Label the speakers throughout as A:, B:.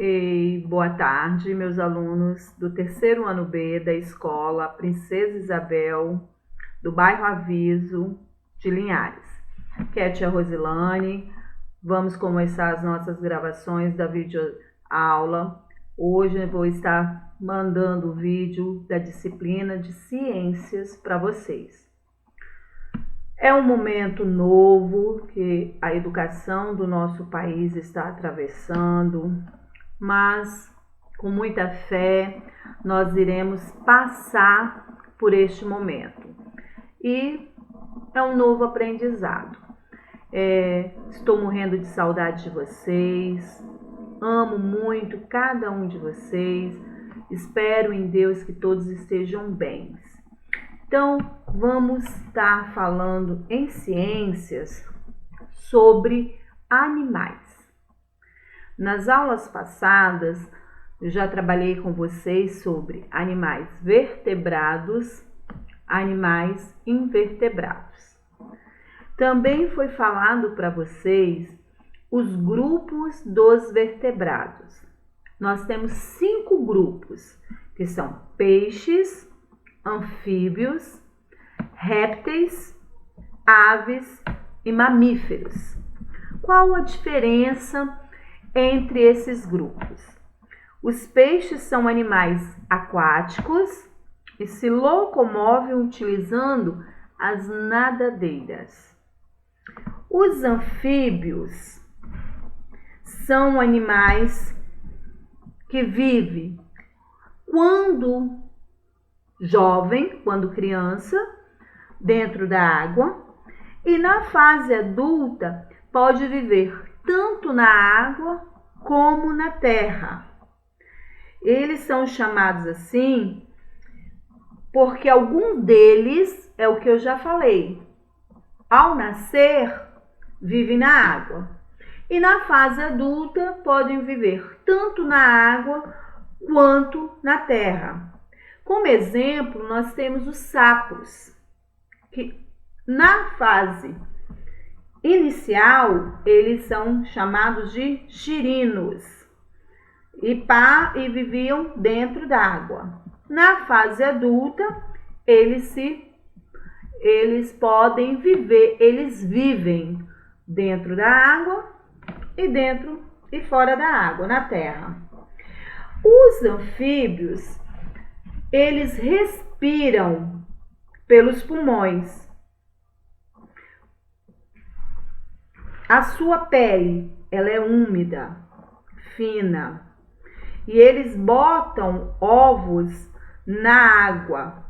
A: E boa tarde, meus alunos do terceiro ano B da escola Princesa Isabel, do bairro Aviso de Linhares. Aqui é a tia Rosilane. Vamos começar as nossas gravações da videoaula. Hoje eu vou estar mandando o vídeo da disciplina de ciências para vocês. É um momento novo que a educação do nosso país está atravessando, mas com muita fé nós iremos passar por este momento. E é um novo aprendizado. Estou morrendo de saudade de vocês, amo muito cada um de vocês, espero em Deus que todos estejam bem. Então, vamos estar falando em ciências sobre animais. Nas aulas passadas, eu já trabalhei com vocês sobre animais vertebrados, animais invertebrados. Também foi falado para vocês os grupos dos vertebrados. Nós temos 5 grupos, que são peixes, anfíbios, répteis, aves e mamíferos. Qual a diferença entre esses grupos? Os peixes são animais aquáticos e se locomovem utilizando as nadadeiras. Os anfíbios são animais que vivem quando jovem, quando criança, dentro da água, e na fase adulta pode viver tanto na água como na terra. Eles são chamados assim porque alguns deles, é o que eu já falei, ao nascer vivem na água e na fase adulta podem viver tanto na água quanto na terra. Como exemplo, nós temos os sapos, que na fase inicial eles são chamados de girinos e viviam dentro d'água. Na fase adulta, eles podem viver, eles vivem dentro da água e dentro e fora da água, na terra. Os anfíbios, eles respiram pelos pulmões. A sua pele, ela é úmida, fina, e eles botam ovos na água.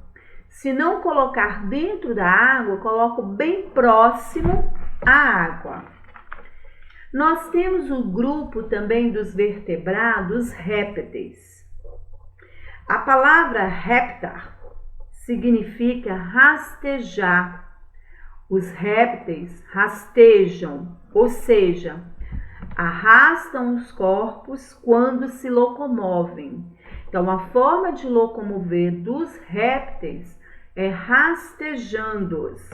A: Se não colocar dentro da água, coloco bem próximo à água. Nós temos o grupo também dos vertebrados répteis. A palavra réptar significa rastejar. Os répteis rastejam, ou seja, arrastam os corpos quando se locomovem. Então, a forma de locomover dos répteis é rastejando-os.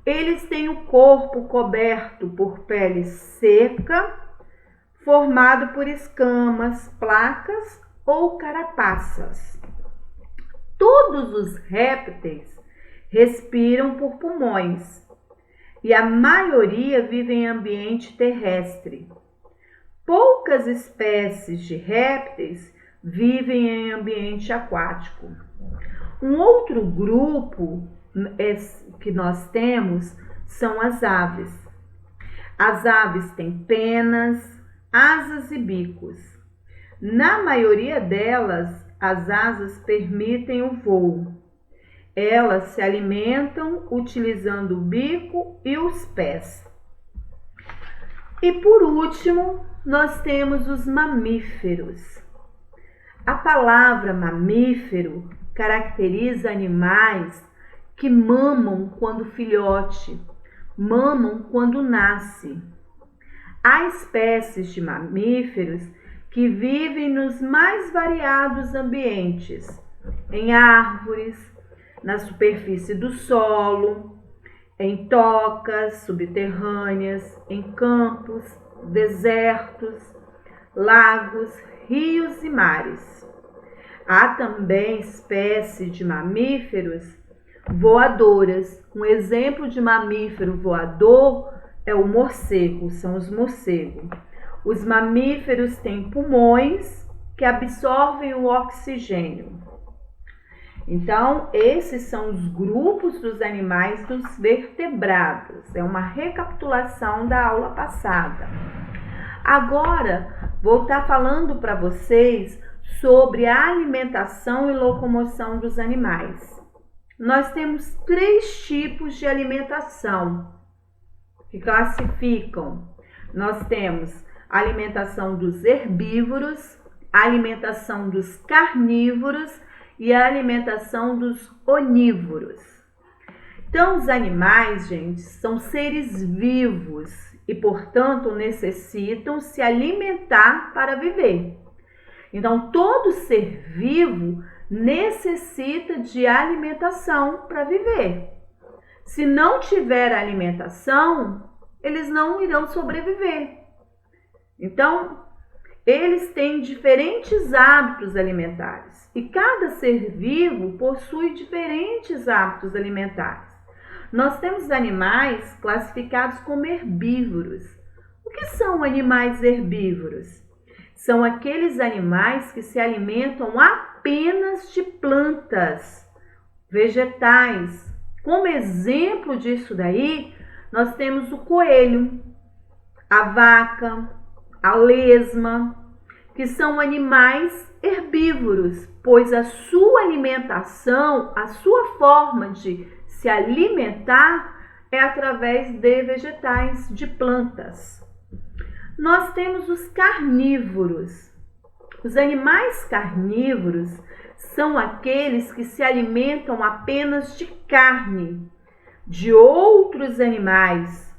A: Eles têm o corpo coberto por pele seca, formado por escamas, placas ou carapaças. Todos os répteis respiram por pulmões e a maioria vive em ambiente terrestre. Poucas espécies de répteis vivem em ambiente aquático. Um outro grupo que nós temos são as aves. As aves têm penas, asas e bicos. Na maioria delas, as asas permitem o voo. Elas se alimentam utilizando o bico e os pés. E por último, nós temos os mamíferos. A palavra mamífero caracteriza animais que mamam quando filhote, mamam quando nasce. Há espécies de mamíferos que vivem nos mais variados ambientes, em árvores, na superfície do solo, em tocas subterrâneas, em campos, desertos, lagos, rios e mares. Há também espécies de mamíferos voadoras. Um exemplo de mamífero voador é o morcego, são os morcegos. Os mamíferos têm pulmões que absorvem o oxigênio. Então, esses são os grupos dos animais dos vertebrados. É uma recapitulação da aula passada. Agora, vou estar falando para vocês sobre a alimentação e locomoção dos animais. Nós temos 3 tipos de alimentação que classificam. Nós temos a alimentação dos herbívoros, a alimentação dos carnívoros e a alimentação dos onívoros. Então, os animais, gente, são seres vivos e, portanto, necessitam se alimentar para viver. Então, todo ser vivo necessita de alimentação para viver. Se não tiver alimentação, eles não irão sobreviver. Então, eles têm diferentes hábitos alimentares e cada ser vivo possui diferentes hábitos alimentares. Nós temos animais classificados como herbívoros. O que são animais herbívoros? São aqueles animais que se alimentam apenas de plantas, vegetais. Como exemplo disso daí, nós temos o coelho, a vaca, a lesma, que são animais herbívoros, pois a sua alimentação, a sua forma de se alimentar é através de vegetais, de plantas. Nós temos os carnívoros. Os animais carnívoros são aqueles que se alimentam apenas de carne de outros animais.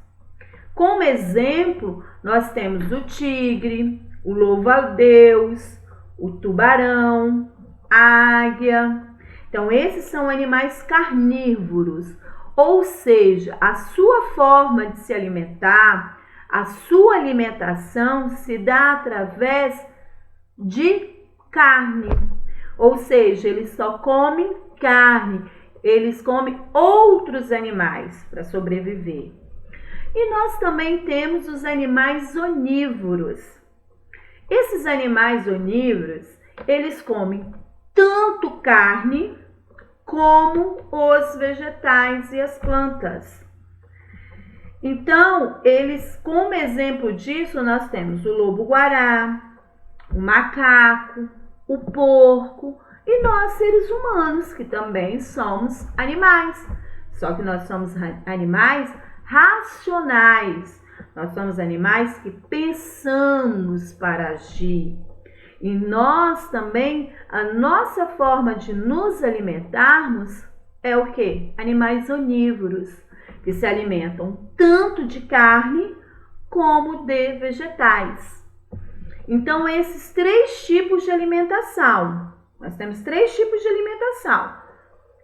A: Como exemplo, nós temos o tigre, o louva-a-Deus, o tubarão, a águia. Então, esses são animais carnívoros, ou seja, a sua forma de se alimentar, a sua alimentação se dá através de carne, ou seja, eles só comem carne, eles comem outros animais para sobreviver. E nós também temos os animais onívoros. Esses animais onívoros, eles comem tanto carne como os vegetais e as plantas. Então, eles, como exemplo disso, nós temos o lobo-guará, o macaco, o porco e nós, seres humanos, que também somos animais. Só que nós somos animais racionais. Nós somos animais que pensamos para agir. E nós também, a nossa forma de nos alimentarmos é o quê? Animais onívoros, que se alimentam tanto de carne como de vegetais. Então, esses 3 tipos de alimentação. Nós temos 3 tipos de alimentação.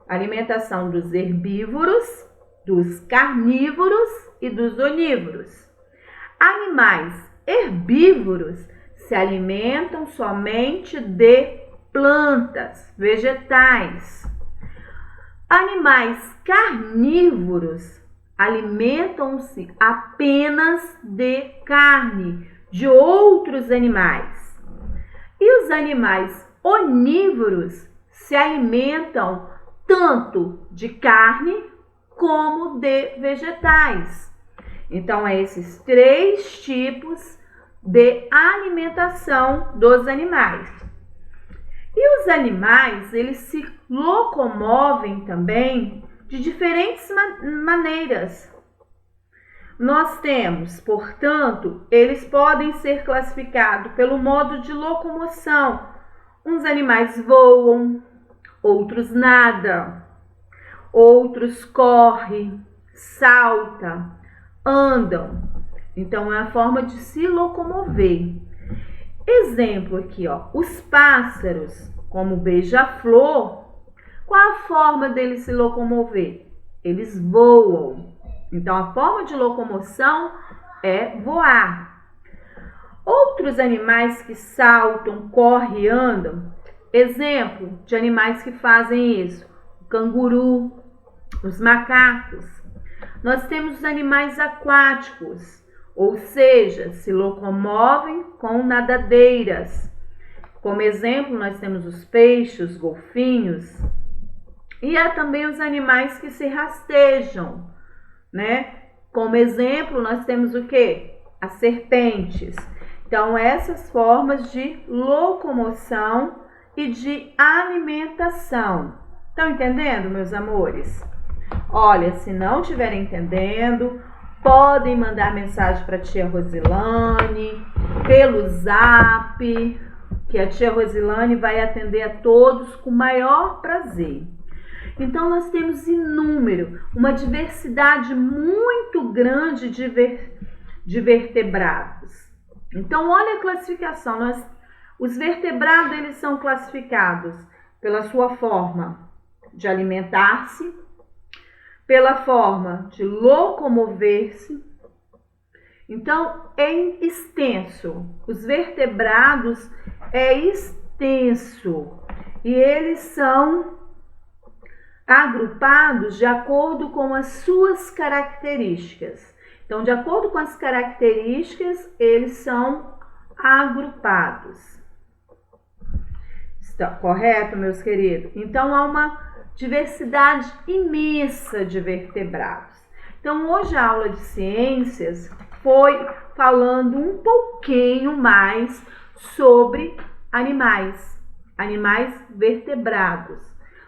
A: A alimentação dos herbívoros, dos carnívoros e dos onívoros. Animais herbívoros se alimentam somente de plantas, vegetais. Animais carnívoros alimentam-se apenas de carne de outros animais. E os animais onívoros se alimentam tanto de carne como de vegetais. Então, esses 3 tipos de alimentação dos animais. E os animais, eles se locomovem também de diferentes maneiras. Nós temos, portanto, eles podem ser classificados pelo modo de locomoção. Uns animais voam, outros nadam, outros correm, saltam, andam. Então, é a forma de se locomover. Exemplo aqui, ó, os pássaros, como o beija-flor, qual a forma deles se locomover? Eles voam. Então, a forma de locomoção é voar. Outros animais que saltam, correm e andam. Exemplo de animais que fazem isso: o canguru, os macacos. Nós temos os animais aquáticos, ou seja, se locomovem com nadadeiras. Como exemplo, nós temos os peixes, os golfinhos. E há também os animais que se rastejam, né? Como exemplo, nós temos o quê? As serpentes. Então, essas formas de locomoção e de alimentação. Estão entendendo, meus amores? Olha, se não estiverem entendendo, podem mandar mensagem para a tia Rosilane pelo Zap, que a tia Rosilane vai atender a todos com o maior prazer. Então, nós temos uma diversidade muito grande de vertebrados. Então, olha a classificação. Os vertebrados, eles são classificados pela sua forma de alimentar-se, pela forma de locomover-se. Então, é extenso. Os vertebrados é extenso e eles são agrupados de acordo com as suas características. Então, de acordo com as características, eles são agrupados. Está correto, meus queridos? Então, há uma diversidade imensa de vertebrados. Então, hoje a aula de ciências foi falando um pouquinho mais sobre animais vertebrados.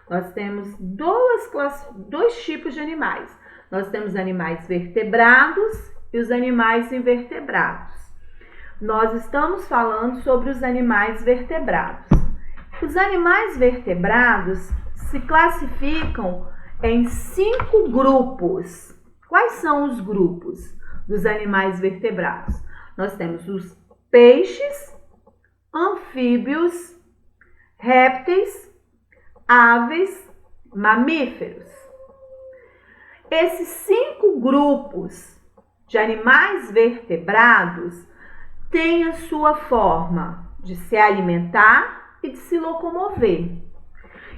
A: Nós temos dois tipos de animais. Nós temos animais vertebrados e os animais invertebrados. Nós estamos falando sobre os animais vertebrados. Os animais vertebrados se classificam em 5 grupos. Quais são os grupos dos animais vertebrados? Nós temos os peixes, anfíbios, répteis, aves, mamíferos. Esses 5 grupos de animais vertebrados têm a sua forma de se alimentar e de se locomover.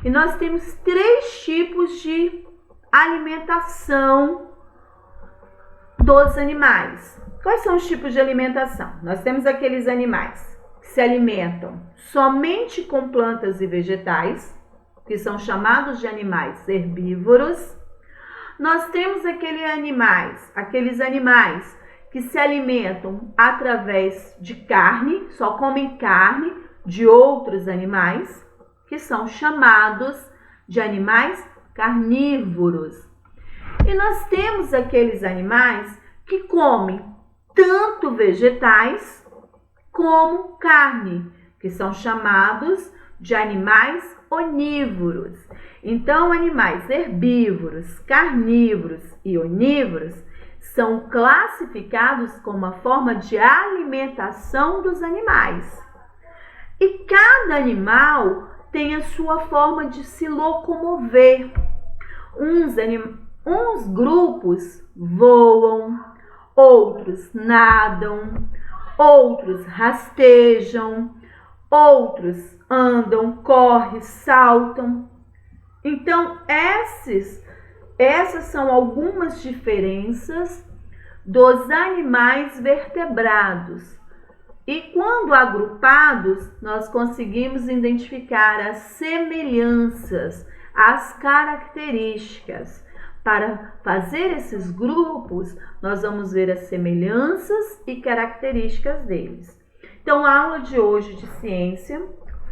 A: E nós temos 3 tipos de alimentação dos animais. Quais são os tipos de alimentação? Nós temos aqueles animais que se alimentam somente com plantas e vegetais, que são chamados de animais herbívoros. Nós temos aqueles animais que se alimentam através de carne, só comem carne de outros animais, que são chamados de animais carnívoros. E nós temos aqueles animais que comem tanto vegetais como carne, que são chamados de animais onívoros. Então, animais herbívoros, carnívoros e onívoros são classificados como uma forma de alimentação dos animais. E cada animal tem a sua forma de se locomover. Uns grupos voam, outros nadam, outros rastejam, outros andam, correm, saltam. Então, essas são algumas diferenças dos animais vertebrados. E quando agrupados, nós conseguimos identificar as semelhanças, as características. Para fazer esses grupos, nós vamos ver as semelhanças e características deles. Então, a aula de hoje de ciência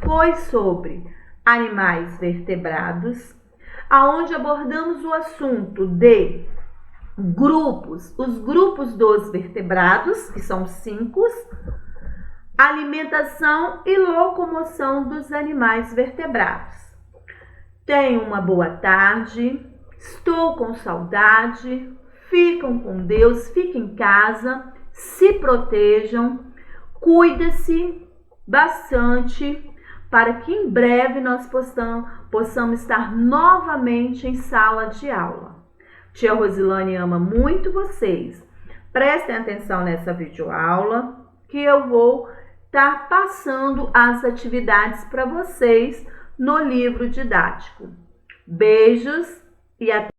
A: foi sobre animais vertebrados, aonde abordamos o assunto de grupos, os grupos dos vertebrados, que são 5, alimentação e locomoção dos animais vertebrados. Tenham uma boa tarde, estou com saudade, ficam com Deus, fiquem em casa, se protejam, cuidem-se bastante, para que em breve nós possamos estar novamente em sala de aula. Tia Rosilane ama muito vocês. Prestem atenção nessa videoaula, que eu vou estar passando as atividades para vocês no livro didático. Beijos e até